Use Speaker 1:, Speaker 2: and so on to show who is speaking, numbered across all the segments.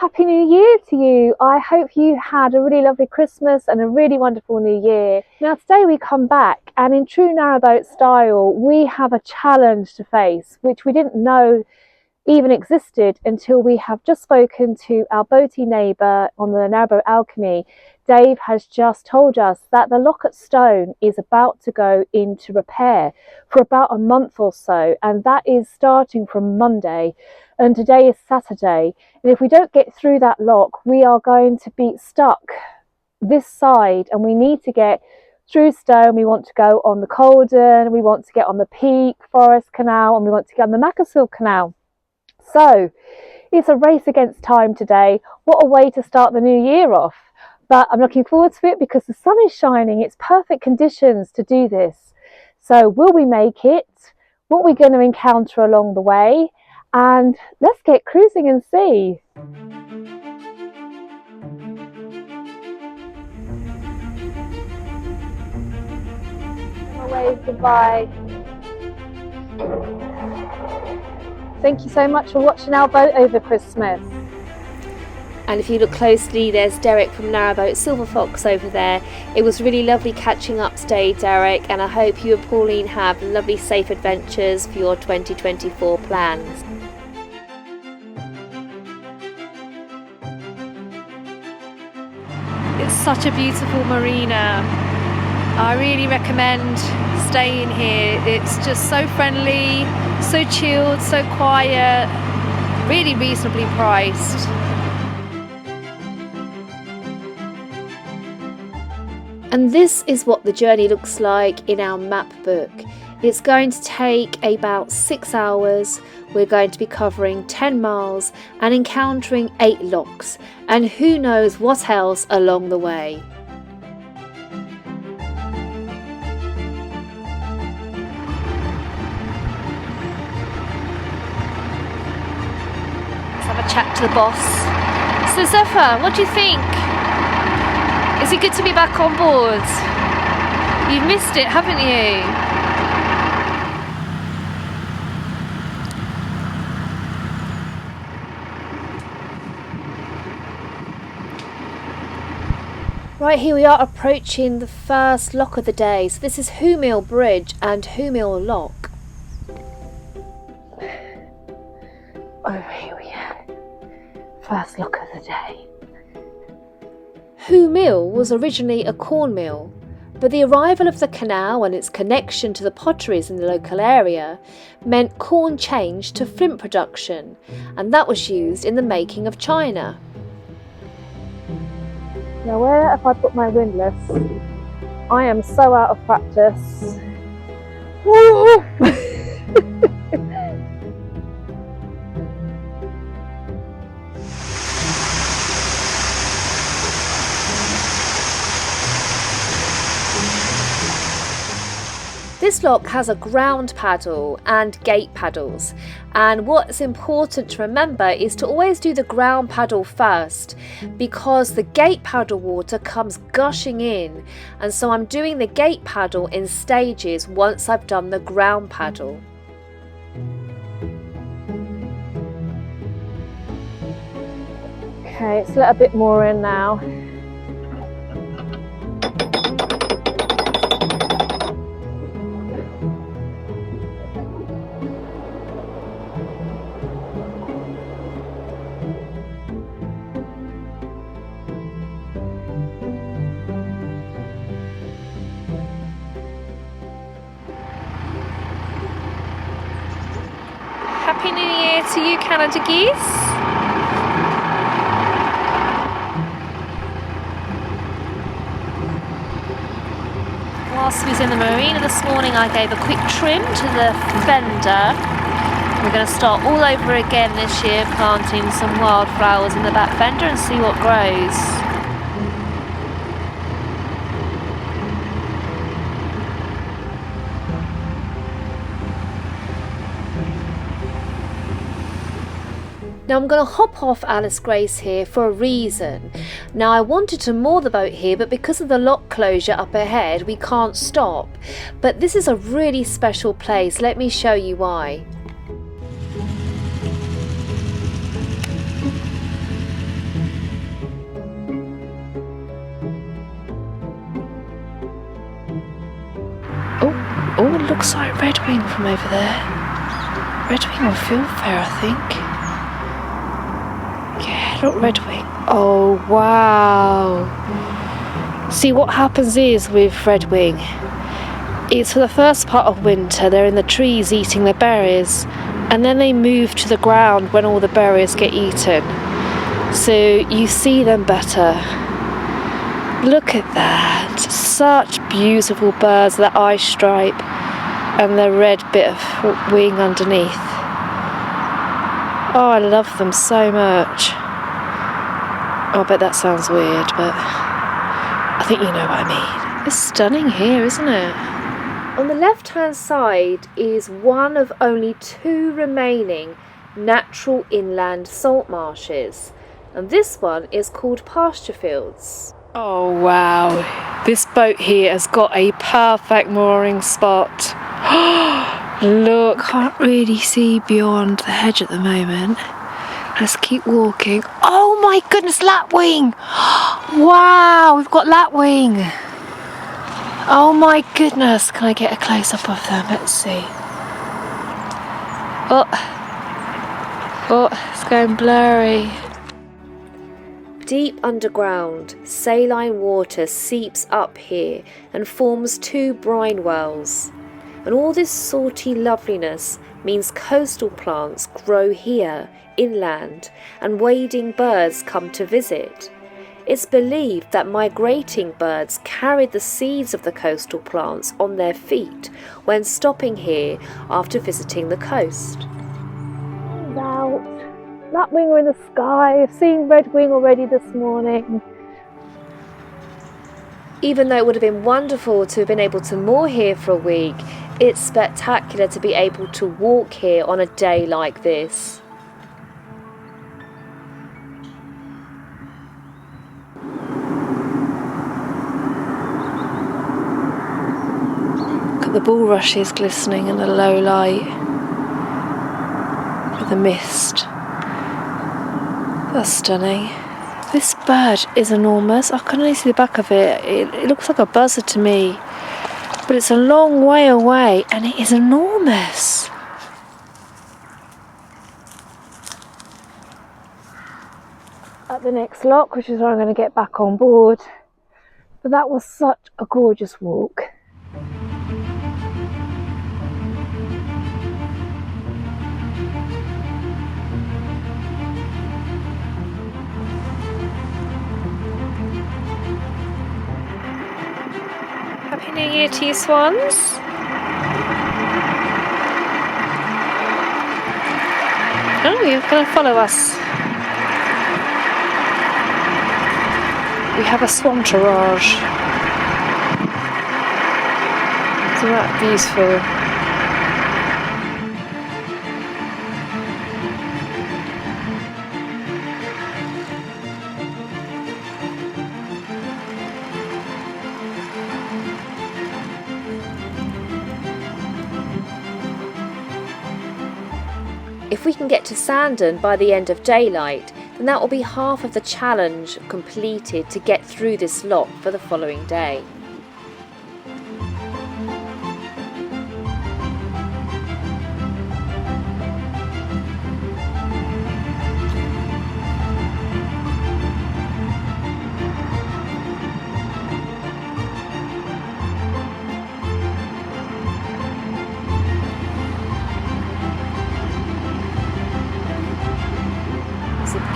Speaker 1: Happy New Year to you. I hope you had a really lovely Christmas and a really wonderful New Year. Now today we come back, and in true Narrowboat style we have a challenge to face which we didn't know even existed until we have just spoken to our boaty neighbour on the Narrowboat Alchemy. Dave has just told us that the lock at Stone is about to go into repair for about a month or so, and that is starting from Monday, and today is Saturday. And if we don't get through that lock, we are going to be stuck this side, and we need to get through Stone. We want to go on the Colden, we want to get on the Peak Forest Canal, and we want to get on the Macclesfield Canal. So it's a race against time today. What a way to start the new year off. But I'm looking forward to it because the sun is shining. It's perfect conditions to do this. So will we make it? What are we going to encounter along the way? And let's get cruising and see. Wave goodbye. Thank you so much for watching our boat over Christmas.
Speaker 2: And if you look closely, there's Derek from Narrowboat Silver Fox over there. It was really lovely catching up today, Derek, and I hope you and Pauline have lovely safe adventures for your 2024 plans.
Speaker 3: It's such a beautiful marina. I really recommend staying here. It's just so friendly, so chilled, so quiet, really reasonably priced.
Speaker 2: And this is what the journey looks like in our map book. It's going to take about 6 hours. We're going to be covering 10 miles and encountering 8 locks, and who knows what else along the way.
Speaker 3: Let's have a chat to the boss. So Zephyr, what do you think? Is it good to be back on board? You've missed it, haven't you?
Speaker 2: Right, here we are approaching the first lock of the day. So this is Whomill Bridge and Whomill Lock.
Speaker 1: Oh, here we are. First lock of the day.
Speaker 2: Whomill was originally a corn mill, but the arrival of the canal and its connection to the potteries in the local area meant corn changed to flint production, and that was used in the making of china.
Speaker 1: Now where have I put my windlass? I am so out of practice. Woo!
Speaker 2: This lock has a ground paddle and gate paddles, and what's important to remember is to always do the ground paddle first, because the gate paddle water comes gushing in, and so I'm doing the gate paddle in stages once I've done the ground paddle.
Speaker 1: Okay, let's let a bit more in now.
Speaker 3: Happy New Year to you, Canada geese. Whilst we was in the marina this morning, I gave a quick trim to the fender. We're going to start all over again this year, planting some wildflowers in the back fender and see what grows.
Speaker 2: Now I'm going to hop off Alice Grace here for a reason. Now I wanted to moor the boat here, but because of the lock closure up ahead we can't stop. But this is a really special place, let me show you why.
Speaker 3: looks like redwing from over there. Redwing or fieldfare, I think. Yeah, look, redwing. Oh, wow. See, what happens is with redwing, it's for the first part of winter, they're in the trees eating their berries, and then they move to the ground when all the berries get eaten. So you see them better. Look at that. Such beautiful birds, that eye stripe and the red bit of wing underneath. Oh, I love them so much. Oh, I bet that sounds weird, but I think you know what I mean. It's stunning here, isn't it?
Speaker 2: On the left-hand side is one of only 2 remaining natural inland salt marshes, and this one is called pasture fields.
Speaker 3: Oh wow, this boat here has got a perfect mooring spot. Look, can't really see beyond the hedge at the moment. Let's keep walking. Oh my goodness, lapwing! Wow, we've got lapwing. Oh my goodness, can I get a close-up of them? Let's see. Oh, it's going blurry.
Speaker 2: Deep underground, saline water seeps up here and forms 2 brine wells. And all this salty loveliness means coastal plants grow here, inland, and wading birds come to visit. It's believed that migrating birds carried the seeds of the coastal plants on their feet when stopping here after visiting the coast.
Speaker 1: Out. Lapwing are in the sky. I've seen redwing already this morning.
Speaker 2: Even though it would have been wonderful to have been able to moor here for a week, it's spectacular to be able to walk here on a day like this.
Speaker 3: Look at the bulrushes glistening in the low light with the mist. That's stunning. This bird is enormous. I can only see the back of it. It looks like a buzzard to me, but it's a long way away and it is enormous.
Speaker 1: At the next lock, which is where I'm going to get back on board. But that was such a gorgeous walk.
Speaker 3: Happy New Year to you, swans. Oh, you're going to follow us. We have a swan entourage. Isn't that beautiful?
Speaker 2: If we can get to Sandon by the end of daylight, then that will be half of the challenge completed to get through this lock for the following day.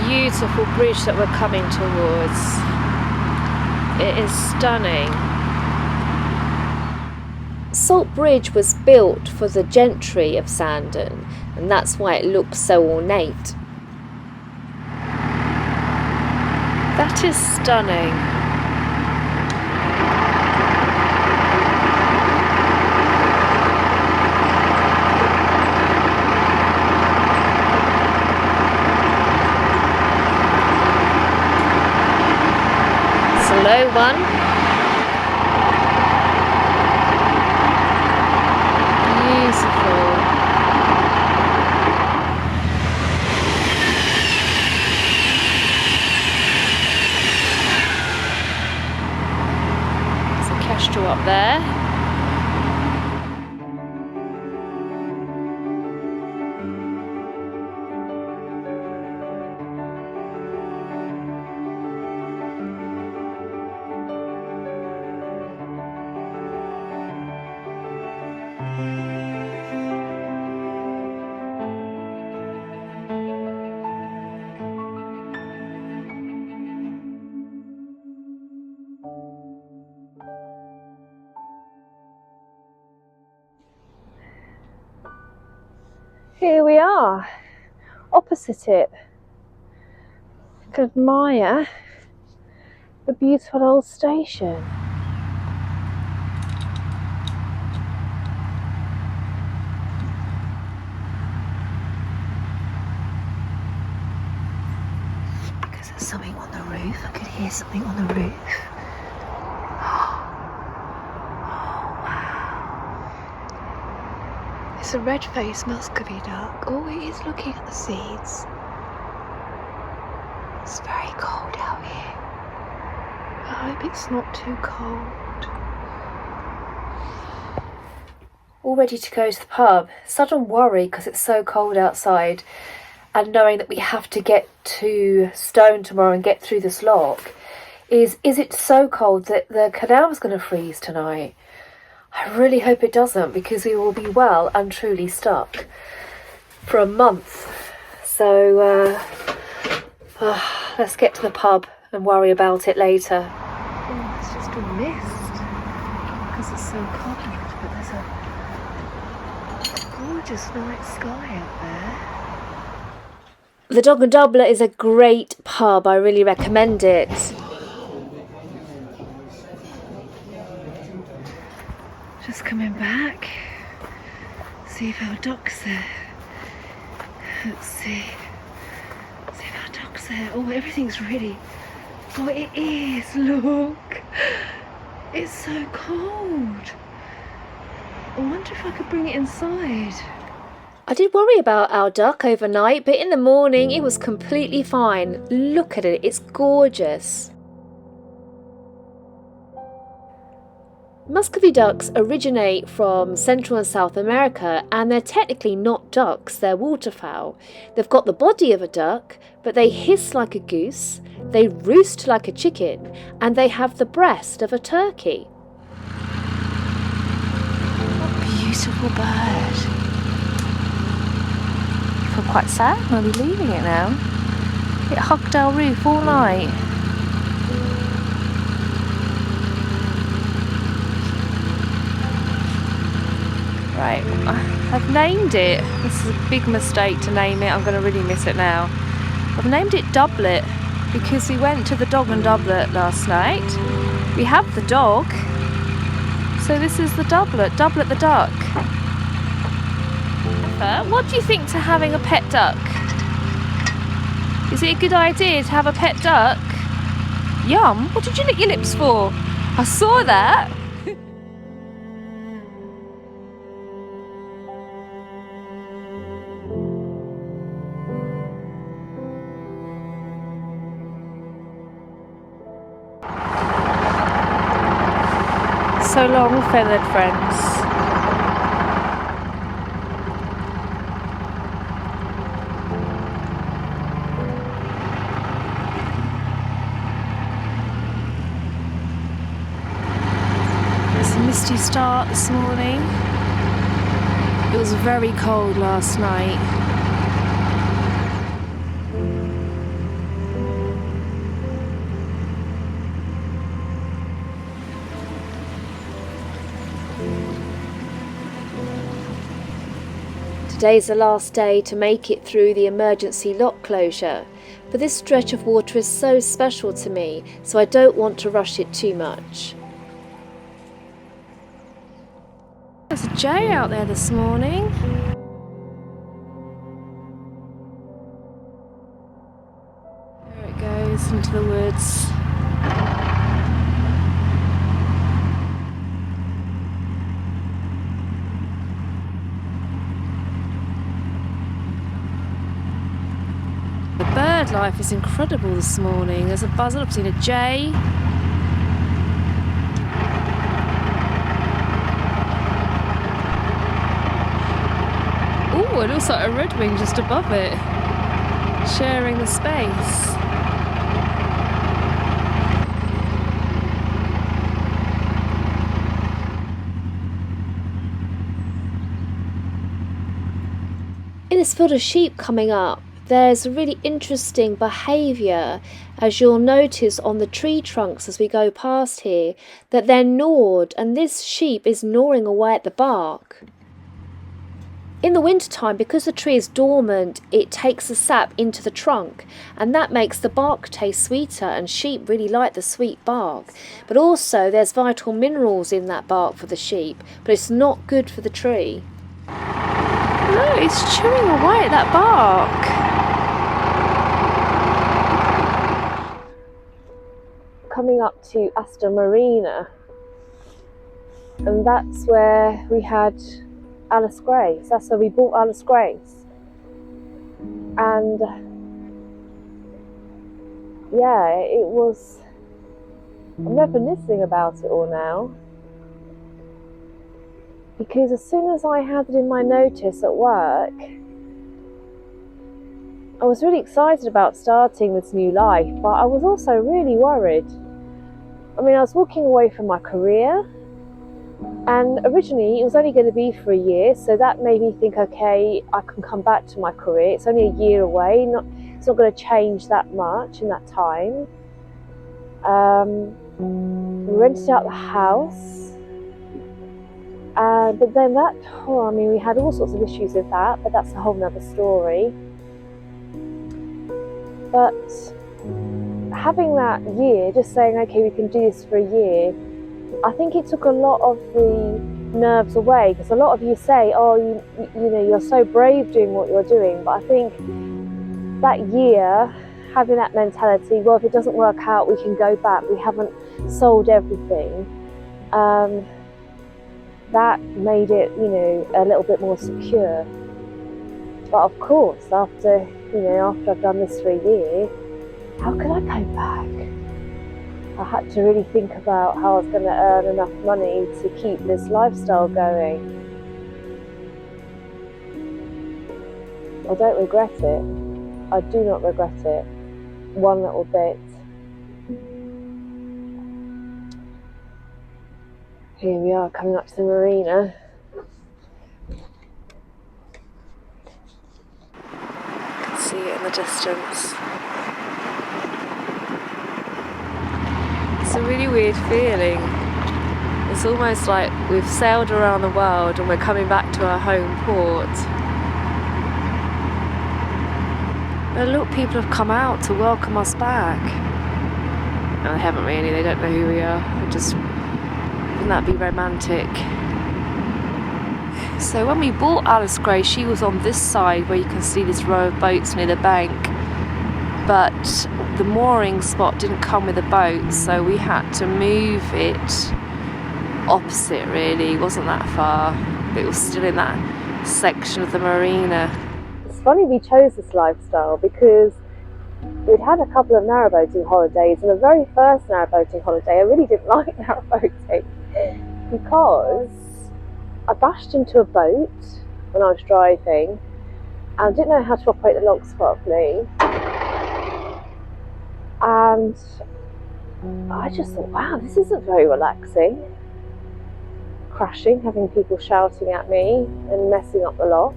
Speaker 3: Beautiful bridge that we're coming towards. It is stunning.
Speaker 2: Salt Bridge was built for the gentry of Sandon, and that's why it looks so ornate.
Speaker 3: That is stunning. Low one. Beautiful. There's a kestrel up there.
Speaker 1: are, opposite it. You can admire the beautiful old station.
Speaker 3: Because there's something on the roof. I could hear something on the roof.
Speaker 1: It's a red-faced Muscovy duck. Oh, it is looking at the seeds. It's very cold out here. I hope it's not too cold.
Speaker 2: All ready to go to the pub. Sudden worry because it's so cold outside, and knowing that we have to get to Stone tomorrow and get through this lock. Is it so cold that the canal is going to freeze tonight? I really hope it doesn't, because we will be well and truly stuck for a month. So let's get to the pub and worry about it later.
Speaker 1: Oh, it's just a mist because it's so cold, but there's a gorgeous night sky up there.
Speaker 2: The Dog and Doubler is a great pub. I really recommend it.
Speaker 1: Just coming back, see if our duck's there. Let's see if our duck's there. Oh, everything's ready. Oh, it is, look. It's so cold. I wonder if I could bring it inside.
Speaker 2: I did worry about our duck overnight, but in the morning it was completely fine. Look at it, it's gorgeous. Muscovy ducks originate from Central and South America, and they're technically not ducks, they're waterfowl. They've got the body of a duck, but they hiss like a goose, they roost like a chicken, and they have the breast of a turkey.
Speaker 3: What a beautiful bird. I feel quite sad when we'll be leaving it now. It hugged our roof all night. Right, I've named it. This is a big mistake to name it. I'm going to really miss it now. I've named it Doublet because we went to the Dog and Doublet last night. We have the dog, so this is the Doublet, Doublet the duck. What do you think to having a pet duck? Is it a good idea to have a pet duck? Yum, what did you lick your lips for? I saw that. So long, feathered friends. It's a misty start this morning. It was very cold last night.
Speaker 2: Today's the last day to make it through the emergency lock closure, but this stretch of water is so special to me, so I don't want to rush it too much.
Speaker 3: There's a jay out there this morning. There it goes into the woods. The bird life is incredible this morning. There's a buzzard, I've seen a jay. Oh, it looks like a redwing just above it, sharing the space.
Speaker 2: In this field of sheep coming up, there's a really interesting behaviour, as you'll notice on the tree trunks as we go past here, that they're gnawed, and this sheep is gnawing away at the bark. In the wintertime, because the tree is dormant, it takes the sap into the trunk, and that makes the bark taste sweeter, and sheep really like the sweet bark. But also there's vital minerals in that bark for the sheep, but it's not good for the tree.
Speaker 3: Look, it's chewing away at that bark.
Speaker 1: Coming up to Asta Marina, and that's where we had Alice Grace. That's where we bought Alice Grace. And yeah, it was, I'm reminiscing about it all now, because as soon as I had it in my notice at work, I was really excited about starting this new life, but I was also really worried. I mean, I was walking away from my career, and originally it was only going to be for a year, so that made me think, okay, I can come back to my career. It's only a year away, it's not going to change that much in that time. We rented out the house, but then I mean, we had all sorts of issues with that, but that's a whole nother story. But having that year, just saying, okay, we can do this for a year, I think it took a lot of the nerves away, because a lot of you say, oh, you know, you're so brave doing what you're doing, but I think that year, having that mentality, well, if it doesn't work out, we can go back, we haven't sold everything, that made it, you know, a little bit more secure. But of course, after I've done this for a year, how could I go back? I had to really think about how I was going to earn enough money to keep this lifestyle going. I don't regret it. I do not regret it one little bit. Here we are, coming up to the marina.
Speaker 3: You can see it in the distance. It's a really weird feeling. It's almost like we've sailed around the world and we're coming back to our home port. But look, people have come out to welcome us back. No, they haven't really, they don't know who we are. Wouldn't that be romantic? So when we bought Alice Grace, she was on this side where you can see this row of boats near the bank. But the mooring spot didn't come with a boat, so we had to move it opposite, really. It wasn't that far, but it was still in that section of the marina.
Speaker 1: It's funny we chose this lifestyle, because we'd had a couple of narrowboating holidays, and the very first narrowboating holiday I really didn't like narrowboating, because I bashed into a boat when I was driving and I didn't know how to operate the locks properly. And I just thought, wow, this isn't very relaxing. Crashing, having people shouting at me and messing up the locks.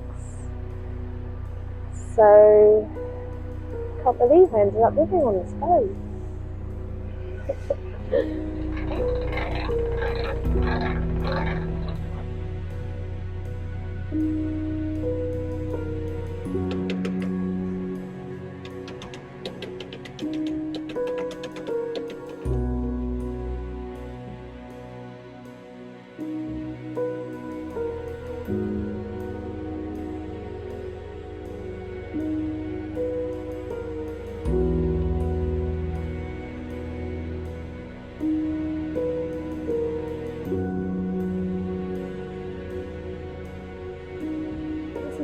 Speaker 1: So, I can't believe I ended up living on this boat.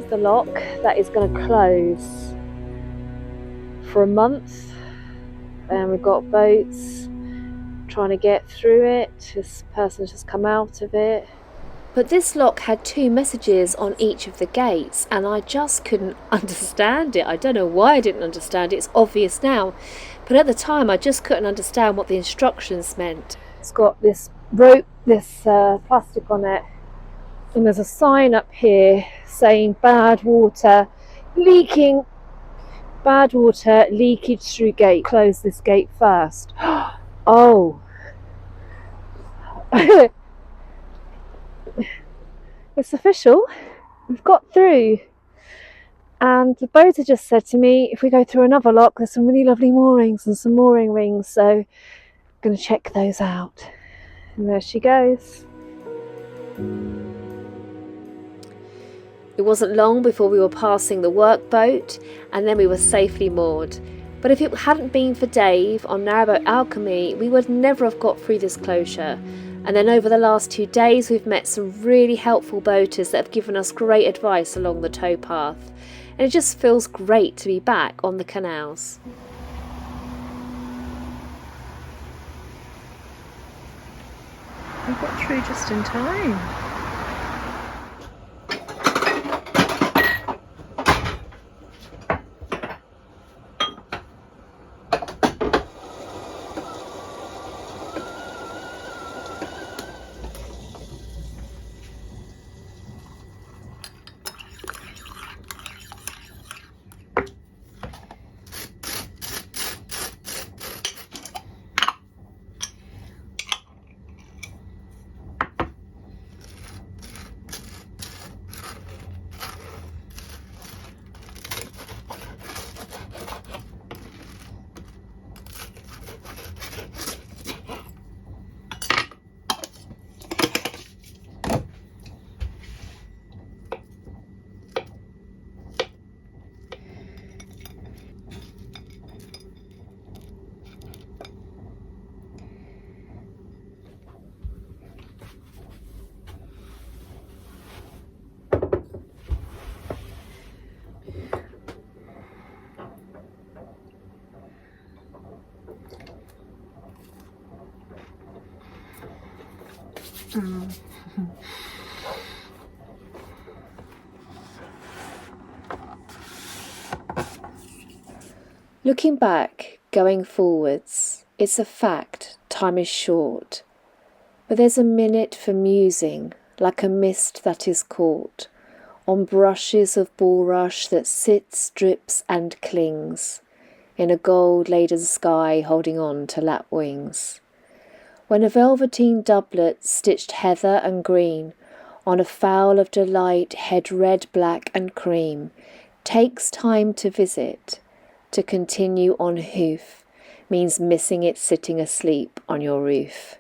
Speaker 1: The lock that is going to close for a month, and we've got boats trying to get through it. This person's just come out of it.
Speaker 2: But this lock had 2 messages on each of the gates, and I just couldn't understand it. I don't know why I didn't understand it. It's obvious now, but at the time I just couldn't understand what the instructions meant.
Speaker 1: It's got this rope, this plastic on it, and there's a sign up here saying bad water leakage through gate. Close this gate first. Oh. It's official. we've got through. And the boater just said to me, if we go through another lock, there's some really lovely moorings and some mooring rings, so I'm going to check those out. And there she goes.
Speaker 2: It wasn't long before we were passing the workboat, and then we were safely moored. But if it hadn't been for Dave on Narrowboat Alchemy, we would never have got through this closure. And then over the last 2 days, we've met some really helpful boaters that have given us great advice along the towpath. And it just feels great to be back on the canals.
Speaker 3: We got through just in time.
Speaker 2: Looking back, going forwards, it's a fact time is short. But there's a minute for musing, like a mist that is caught on brushes of bulrush that sits, drips and clings in a gold-laden sky holding on to lapwings. When a velveteen doublet stitched heather and green on a fowl of delight head red, black and cream takes time to visit, to continue on hoof means missing it sitting asleep on your roof.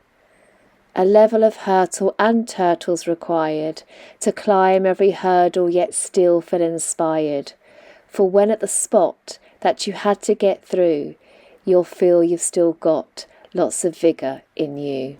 Speaker 2: A level of hurtle and turtles required to climb every hurdle yet still feel inspired, for when at the spot that you had to get through, you'll feel you've still got lots of vigour in you.